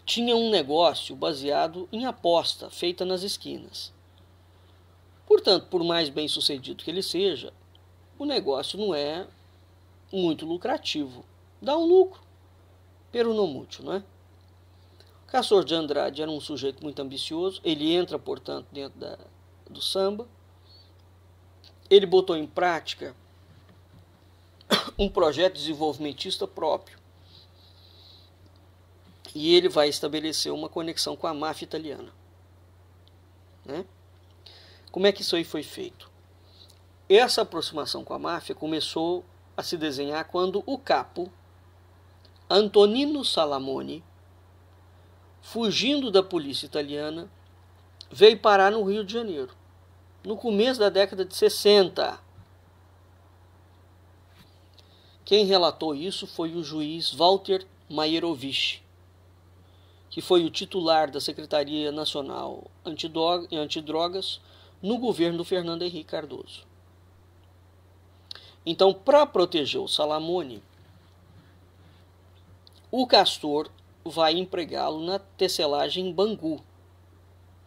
tinha um negócio baseado em aposta feita nas esquinas. Portanto, por mais bem sucedido que ele seja, o negócio não é muito lucrativo. Dá um lucro, pero não muito, não é? Castor de Andrade era um sujeito muito ambicioso. Ele entra, portanto, dentro do samba. Ele botou em prática um projeto desenvolvimentista próprio. E ele vai estabelecer uma conexão com a máfia italiana, né? Como é que isso aí foi feito? Essa aproximação com a máfia começou a se desenhar quando o capo Antonino Salamone, fugindo da polícia italiana, veio parar no Rio de Janeiro, no começo da década de 60. Quem relatou isso foi o juiz Walter Maierovich, que foi o titular da Secretaria Nacional Antidrogas no governo do Fernando Henrique Cardoso. Então, para proteger o Salamone, o Castor vai empregá-lo na tecelagem em Bangu.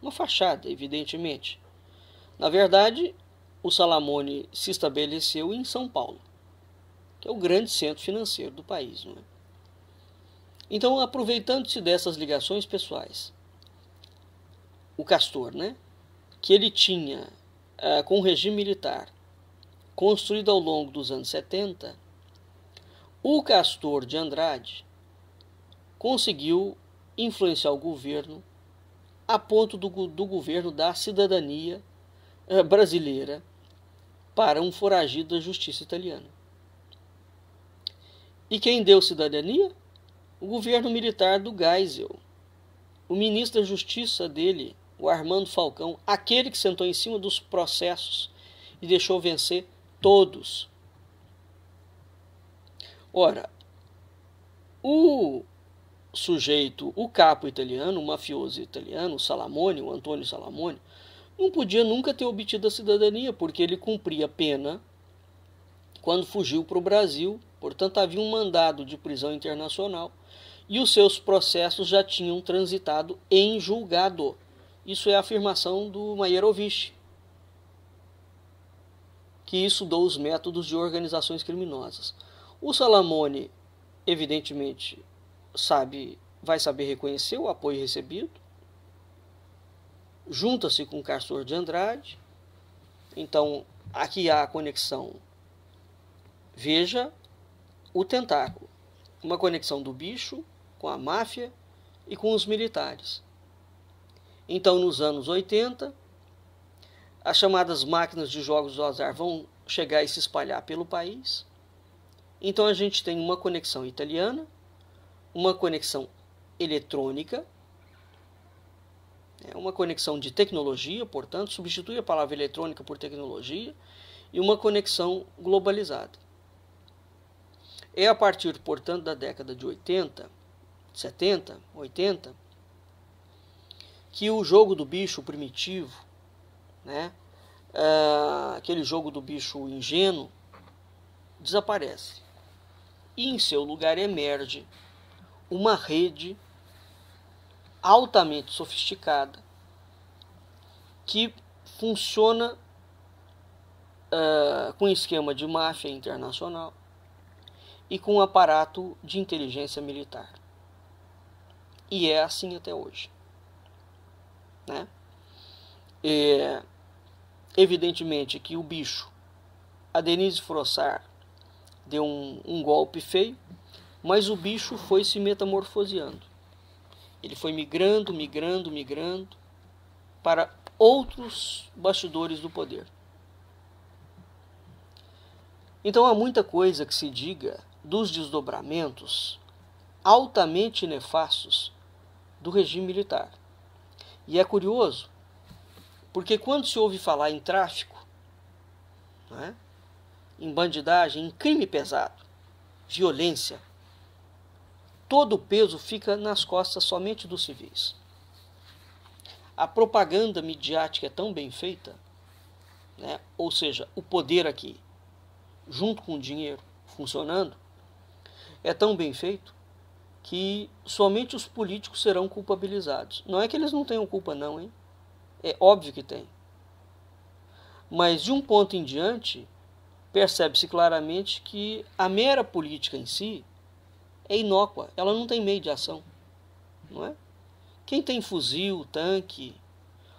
Uma fachada, evidentemente. Na verdade, o Salamone se estabeleceu em São Paulo, que é o grande centro financeiro do país, não é? Então, aproveitando-se dessas ligações pessoais, o Castor, né, que ele tinha com o regime militar construído ao longo dos anos 70, o Castor de Andrade conseguiu influenciar o governo a ponto do governo dar cidadania brasileira para um foragido da justiça italiana. E quem deu cidadania? O governo militar do Geisel. O ministro da Justiça dele, o Armando Falcão, aquele que sentou em cima dos processos e deixou vencer todos. Ora, o sujeito, o capo italiano, o mafioso italiano, o Salamone, o Antônio Salamone, não podia nunca ter obtido a cidadania, porque ele cumpria pena quando fugiu para o Brasil. Portanto, havia um mandado de prisão internacional e os seus processos já tinham transitado em julgado. Isso é a afirmação do Maierovich, que estudou os métodos de organizações criminosas. O Salamone, evidentemente, vai saber reconhecer o apoio recebido, junta-se com o Castor de Andrade. Então, aqui há a conexão. Veja o tentáculo. Uma conexão do bicho com a máfia e com os militares. Então, nos anos 80, as chamadas máquinas de jogos do azar vão chegar e se espalhar pelo país. Então, a gente tem uma conexão italiana, uma conexão eletrônica, uma conexão de tecnologia, portanto, substitui a palavra eletrônica por tecnologia, e uma conexão globalizada. É a partir, portanto, da década de 80, 70, 80, que o jogo do bicho primitivo, né, aquele jogo do bicho ingênuo, desaparece. E em seu lugar emerge uma rede altamente sofisticada que funciona com esquema de máfia internacional e com um aparato de inteligência militar. E é assim até hoje, né? Evidentemente que o bicho, a Denise Frossard, deu um golpe feio, mas o bicho foi se metamorfoseando. Ele foi migrando para outros bastidores do poder. Então há muita coisa que se diga dos desdobramentos altamente nefastos do regime militar. E é curioso, porque quando se ouve falar em tráfico, né, em bandidagem, em crime pesado, violência, todo o peso fica nas costas somente dos civis. A propaganda midiática é tão bem feita, né, ou seja, o poder aqui, junto com o dinheiro funcionando, é tão bem feito que somente os políticos serão culpabilizados. Não é que eles não tenham culpa não, hein? É óbvio que tem. Mas de um ponto em diante, percebe-se claramente que a mera política em si é inócua, ela não tem meio de ação, não é? Quem tem fuzil, tanque,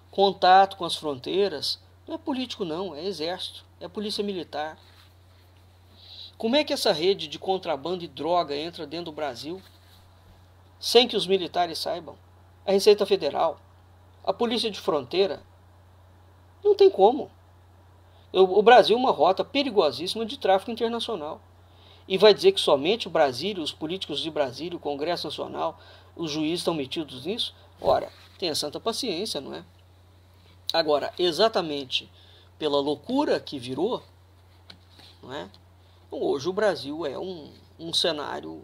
contato com as fronteiras, não é político não, é exército, é polícia militar. Como é que essa rede de contrabando e droga entra dentro do Brasil sem que os militares saibam? A Receita Federal, a Polícia de Fronteira, não tem como. O Brasil é uma rota perigosíssima de tráfico internacional. E vai dizer que somente o Brasil, os políticos de Brasília, o Congresso Nacional, os juízes estão metidos nisso? Ora, tenha santa paciência, não é? Agora, exatamente pela loucura que virou, não é? Hoje o Brasil é um cenário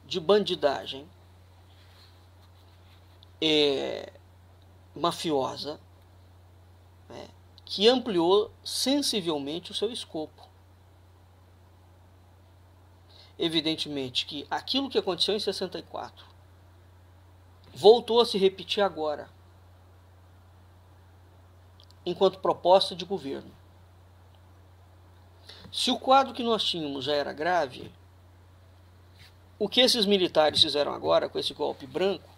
de bandidagem mafiosa, né, que ampliou sensivelmente o seu escopo. Evidentemente que aquilo que aconteceu em 64 voltou a se repetir agora, enquanto proposta de governo. Se o quadro que nós tínhamos já era grave, o que esses militares fizeram agora com esse golpe branco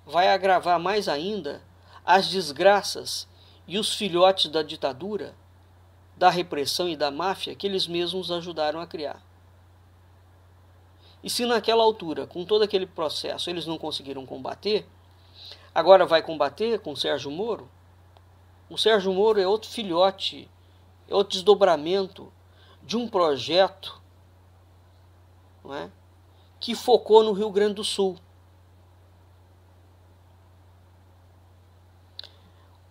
vai agravar mais ainda as desgraças e os filhotes da ditadura, da repressão e da máfia que eles mesmos ajudaram a criar. E se naquela altura, com todo aquele processo, eles não conseguiram combater, agora vai combater com o Sérgio Moro? O Sérgio Moro é outro filhote, é outro desdobramento de um projeto, não é, que focou no Rio Grande do Sul.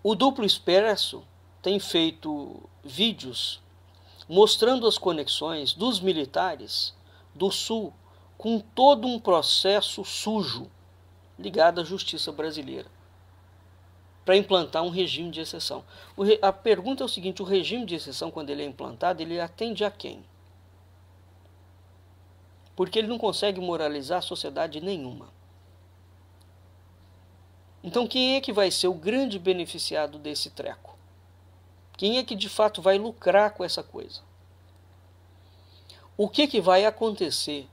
O Duplo Expresso tem feito vídeos mostrando as conexões dos militares do Sul com todo um processo sujo ligado à justiça brasileira para implantar um regime de exceção. A pergunta é o seguinte: o regime de exceção, quando ele é implantado, ele atende a quem? Porque ele não consegue moralizar a sociedade nenhuma. Então quem é que vai ser o grande beneficiado desse treco? Quem é que de fato vai lucrar com essa coisa? O que vai acontecer?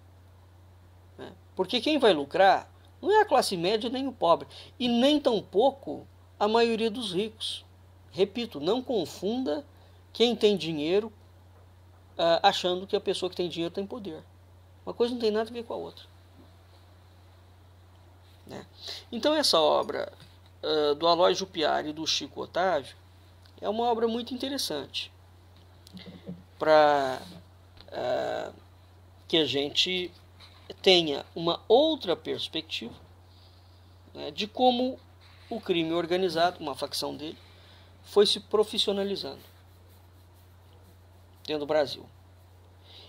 Porque quem vai lucrar não é a classe média nem o pobre, e nem tampouco a maioria dos ricos. Repito, não confunda quem tem dinheiro achando que a pessoa que tem dinheiro tem poder. Uma coisa não tem nada a ver com a outra. Né? Então essa obra do Aloy Jupiari e do Chico Otávio é uma obra muito interessante para que a gente tenha uma outra perspectiva, né, de como o crime organizado, uma facção dele, foi se profissionalizando dentro do Brasil.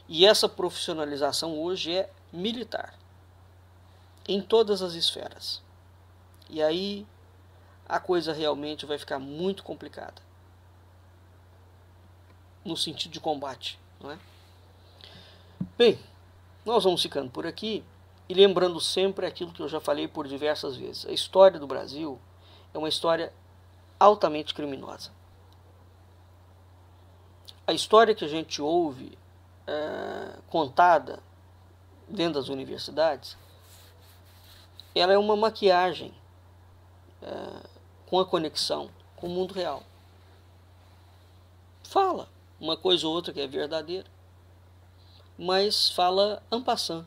E essa profissionalização hoje é militar, em todas as esferas. E aí a coisa realmente vai ficar muito complicada, no sentido de combate, não é? Bem, nós vamos ficando por aqui, e lembrando sempre aquilo que eu já falei por diversas vezes: a história do Brasil é uma história altamente criminosa. A história que a gente ouve contada dentro das universidades, ela é uma maquiagem com a conexão com o mundo real. Fala uma coisa ou outra que é verdadeira, mas fala en passant.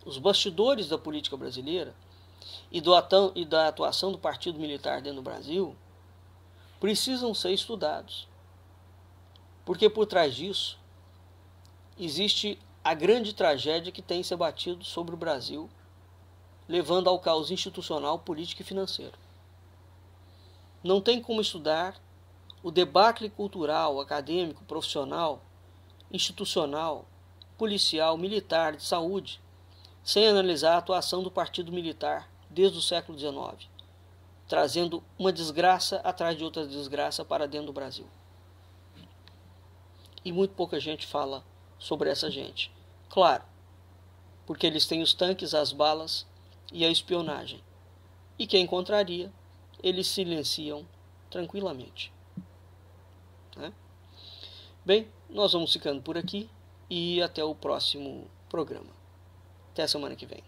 Os bastidores da política brasileira e da atuação do Partido Militar dentro do Brasil precisam ser estudados, porque por trás disso existe a grande tragédia que tem se abatido sobre o Brasil, levando ao caos institucional, político e financeiro. Não tem como estudar o debacle cultural, acadêmico, profissional, institucional, policial, militar, de saúde, sem analisar a atuação do Partido Militar desde o século XIX, trazendo uma desgraça atrás de outra desgraça para dentro do Brasil. E muito pouca gente fala sobre essa gente. Claro, porque eles têm os tanques, as balas e a espionagem. E quem encontraria, eles silenciam tranquilamente. Bem, nós vamos ficando por aqui e até o próximo programa. Até a semana que vem.